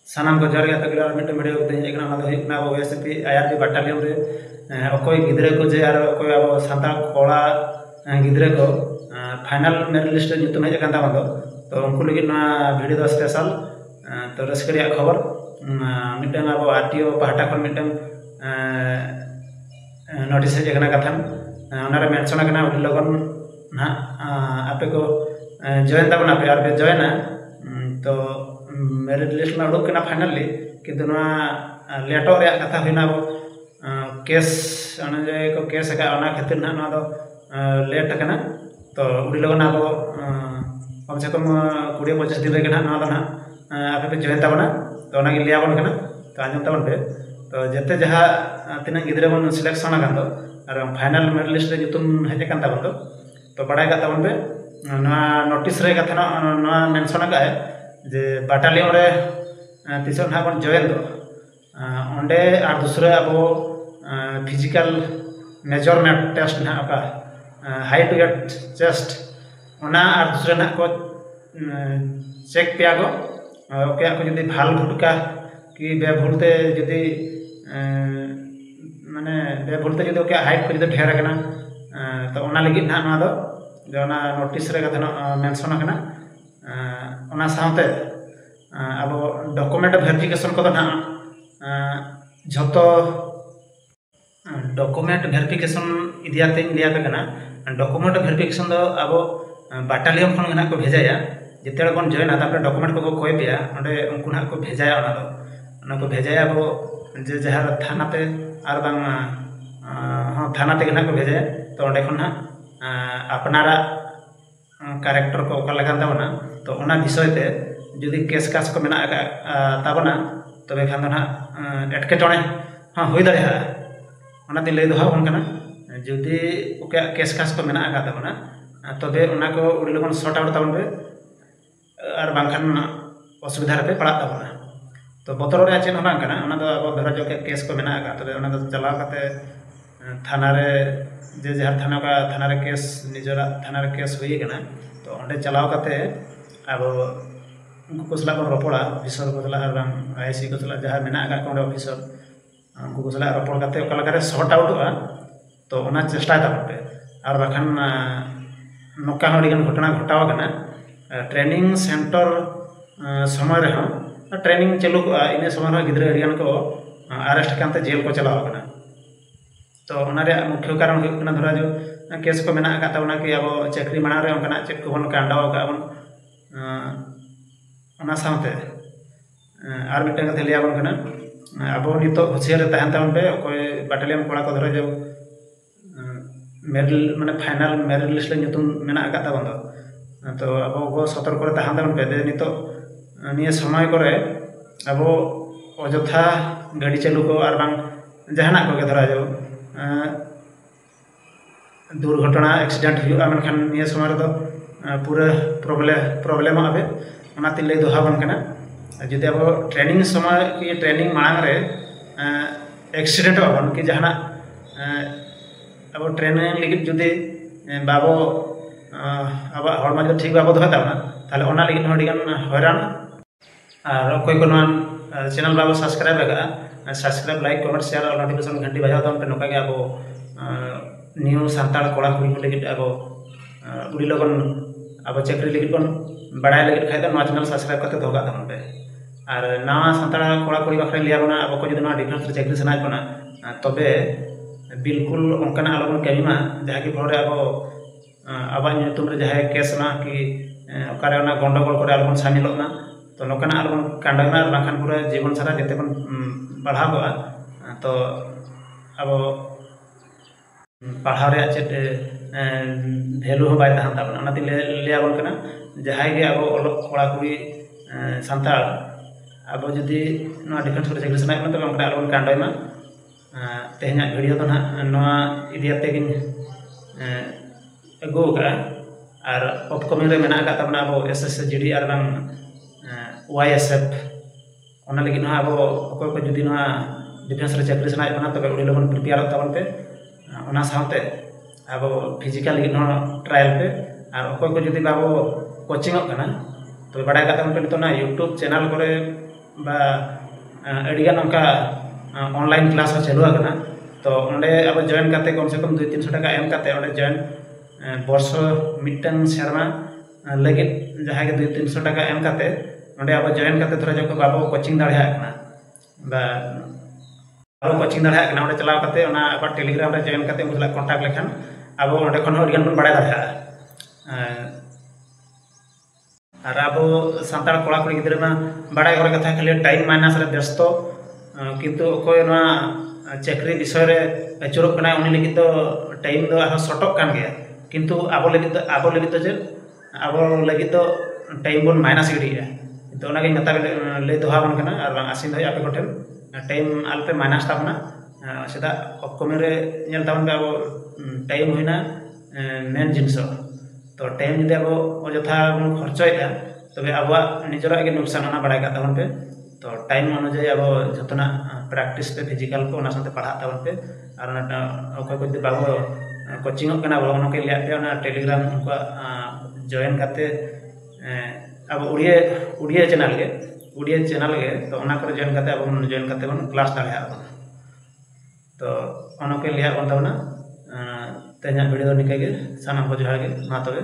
सानाम को जोर गया तो मिट्टे वीडियो को तेज ना अब एसपी आईआरबी बटालियन रे अकोय गिद्रे को जे और अकोय अब सानताल कोड़ा गिद्रे को फाइनल मेरिट लिस्ट रे nyutum हेज कांता बंदो तो उनको लगी ना वीडियो दो स्पेशल तो रस्करिया खबर मिट्टे अब आरटीओ पहाटा खन मिट्टे नोटिस हेज कना कथन ओनारे मेंशन कना उडी लगन ना आपे को जॉइन ताबना पे आर पे जॉइन तो मेरिट लिस्ट में उड़क कना फाइनली किंतु ना लेटो रे कथा होइना केस अने जे को केस का ओना खातिर ना ना दो लेट कना तो उडी लगन अब कम से कम 20-25 दिन रे ना दो ना आपे पे जॉइन ताबना तो ओना के लिया बन कना तो आंजम ताबन पे तो जते जहा तिना गिद्रे बन सिलेक्शन आकान दो और फाइनल मेरिट लिस्ट रे nyutum हेज कान ताबन तो बड़ाई का ताबन पे ना नोटिस रे कथा ना मेंशन का है जे बटालियन रे तीसर ना बन जॉइन दो ओंडे और दूसरे अब फिजिकल मेजरमेंट टेस्ट ना का हाइट वेट चेस्ट ओना और दूसरे ना को चेक पिया गो ओके को जदी भाल भुटका कि बे भूलते जदी माने बे भूलते जदी ओके हाइट को जदी ढेर कना तो ओना लगी ना ना दो जोना नोटिस रे कथा मेंशन कना ओना साथे अब डॉक्यूमेंट वेरिफिकेशन को ना झतो डॉक्यूमेंट वेरिफिकेशन इदियाते लिया कना डॉक्यूमेंट वेरिफिकेशन दो अब बटालियन खन ना को भेजाया जिते बन जॉइन तापर डॉक्यूमेंट को कोय पिया ओंडे उनको ना को भेजाया ओना को भेजाया अब जे जहार थाना पे आर बांग हां थाना ते ना को भेजाया तो ओंडे खन ना अपनारा कैरेक्टर को ओका लगान ताबना तो ओना विषय ते जदि केस कास को मेना ताबना तबे खान ना एटकेटणे हां होई दाड़े ओना दिन लay दोहा बन कना जदि ओके केस कास को मेना ताबना तबे ओना को उडी लगन सॉर्ट आउट ताबन पे और बांखान असुविधा रे पड़ा ताबना तो बतर रे चेन बांग कना ओना दो अब धरा जो के केस को मेना तबे ओना दो चलाव काते थाना रे जे जहार थाना रे केस निजरा थाना रे केस हुई कना तो ओंडे चलाव काते अब उनको को सला बन रपड़ा ऑफिसर को सला बांग आईसी को सला जहार मेना का कोंडे ऑफिसर उनको को सला रपड़ काते ओका लगा रे सॉर्ट आउटवा तो ओना चेष्टा ताबन पे और बाखान नोका नोडिगन घटना घटाव कना ट्रेनिंग सेंटर समय रे ट्रेनिंग चालू को इन समय गिद्रे अडिगन को अरेस्ट कांते जेल को चलाव कना तो ओनारे मुख्य कारण हो कना धरा जो केस को मेना का ताबना कि अब चाकरी माना रे ओकना चेक को बन कांडाव का बन ओना साथे आर मिटन का लिया बन कना अब नितो होशियार तहन ताबन पे कोई बटालियन कोड़ा को धरा जो मेरिट माने फाइनल मेरिट लिस्ट रे nyutum मेना का ताबन तो अब को सतर्क करे तहन ताबन पे दे नितो निये समय करे अब अजथा गाड़ी चालू को और बांग जहाना को के धरा जो दुर्घटना एक्सीडेंट हुआ मनखान निये समय रे पूरा प्रॉब्लम आबे ओना तिन लay दोहा बन कना जदि अब ट्रेनिंग समय की ट्रेनिंग मांग रे एक्सीडेंट बन कि जहाना अब ट्रेनिंग लगी जदि बाबो अब हड़मा जो ठीक बाबो दोहा ताबना ताले ओना लगी नोडिगन हैरान और कोई को चैनल बाबो सब्सक्राइब लगा सब्सक्राइब लाइक कमेंट शेयर और नोटिफिकेशन घंटी बजाओ तो पे नोका के अब न्यू सांताल कोड़ा कुड़ी को लगी अब उड़ी लगन अब चाकरी लगी बन बड़ाई लगी खाय तो चैनल सब्सक्राइब करते दोगा तमन पे और नवा सांताल कोड़ा कुड़ी बखरे लिया बना अब को जदि डिफेंस रे चाकरी सनाय बना तबे बिल्कुल ओंकना आलोबन कमीमा जहाँ की भरे अब अब nyutum रे जहाँ केस ना कि ओकारे ओना गंडगोल करे आलोबन शामिलना तो नोकना आलोबन कांडना बाखान पूरा जीवन सारा जते बन बढ़ावा तो अब पढ़ाव रे चेत वैल्यू हो बाय तहन ताबना ओना दिन लिया बन कना जहाँ के अब ओलक कोड़ा कुड़ी सांताल अब जदि ना डिफेंस रे चाकरी सनाय बना तो ओंकना आलोबन कांडयमा तेहना वीडियो तो ना नवा इदियाते गिन अगो का और अपकमिंग रे मेना का तबना अब एसएसजीडी और बांग वाईएसएफ ओना लगी ना अब अकोय को जदि ना डिफेंस रे चाकरी सनाय बना तबे उडी लगन प्रिपेयर ताबन पे ओना साथे अब फिजिकल लगी ना ट्रायल पे और अकोय को जदि बाबो कोचिंग कना तो बड़ा का तबन पे तो ना यूट्यूब चैनल करे बा अड़ीगान उनका ऑनलाइन क्लास चालू आकना तो ओंडे अब जॉइन करते कम से कम 200-300 टाका एम करते ओंडे जॉइन बर्षो मिटन शर्मा लगे जहाँ के 200-300 टाका एम करते ओंडे अब जॉइन करते थोड़ा जो बाबू कोचिंग दाड़ा बा बाबू कोचिंग दाड़ा ओंडे चलाव करते अब टेलीग्राम रे जॉइन करते उनके कॉन्टैक्ट लेखान अब ओंडे खन अड़ीगान बन बड़ा दाड़ा और अब सानताड़ कोड़ा कुड़ी गिद्रा में बड़ा करे कथा खाली टाइम माइनस रे व्यस्त किंतु अकोय चाकरी विषय रे अचुरक कना उनी लगी तो टाइम दो शॉर्टक कान गया किंतु अब लगी तो जे अब लगी तो टाइम बन माइनस गिडिया तो ओना गे मता ले दोहा बन कना और आसिन दो आपे कोठेन टाइम आलपे माइनस ताबना सेदा अपकमिंग रे नेल ताबन अब टाइम होइना मेन जिनिस तो टाइम जदि अब अजथा बन खर्चयेगा तबे अब निजरा के नुकसान ना बड़ा का ताबन पे तो टाइम अनुजाई अब जतना प्रैक्टिस पे फिजिकल को ओना साथे पढ़ा ताबन पे और ओका को बाबू कोचिंग कना बोलो के लिया पे टेलीग्राम उनका जॉइन करते अब उड़िया चैनल के तो ओना को जॉइन करते अब जॉइन करते बन क्लास दाड़ा तो ओना के लिया बन ताबना तेना वीडियो निकाय के सानाम को जोहार के मा तबे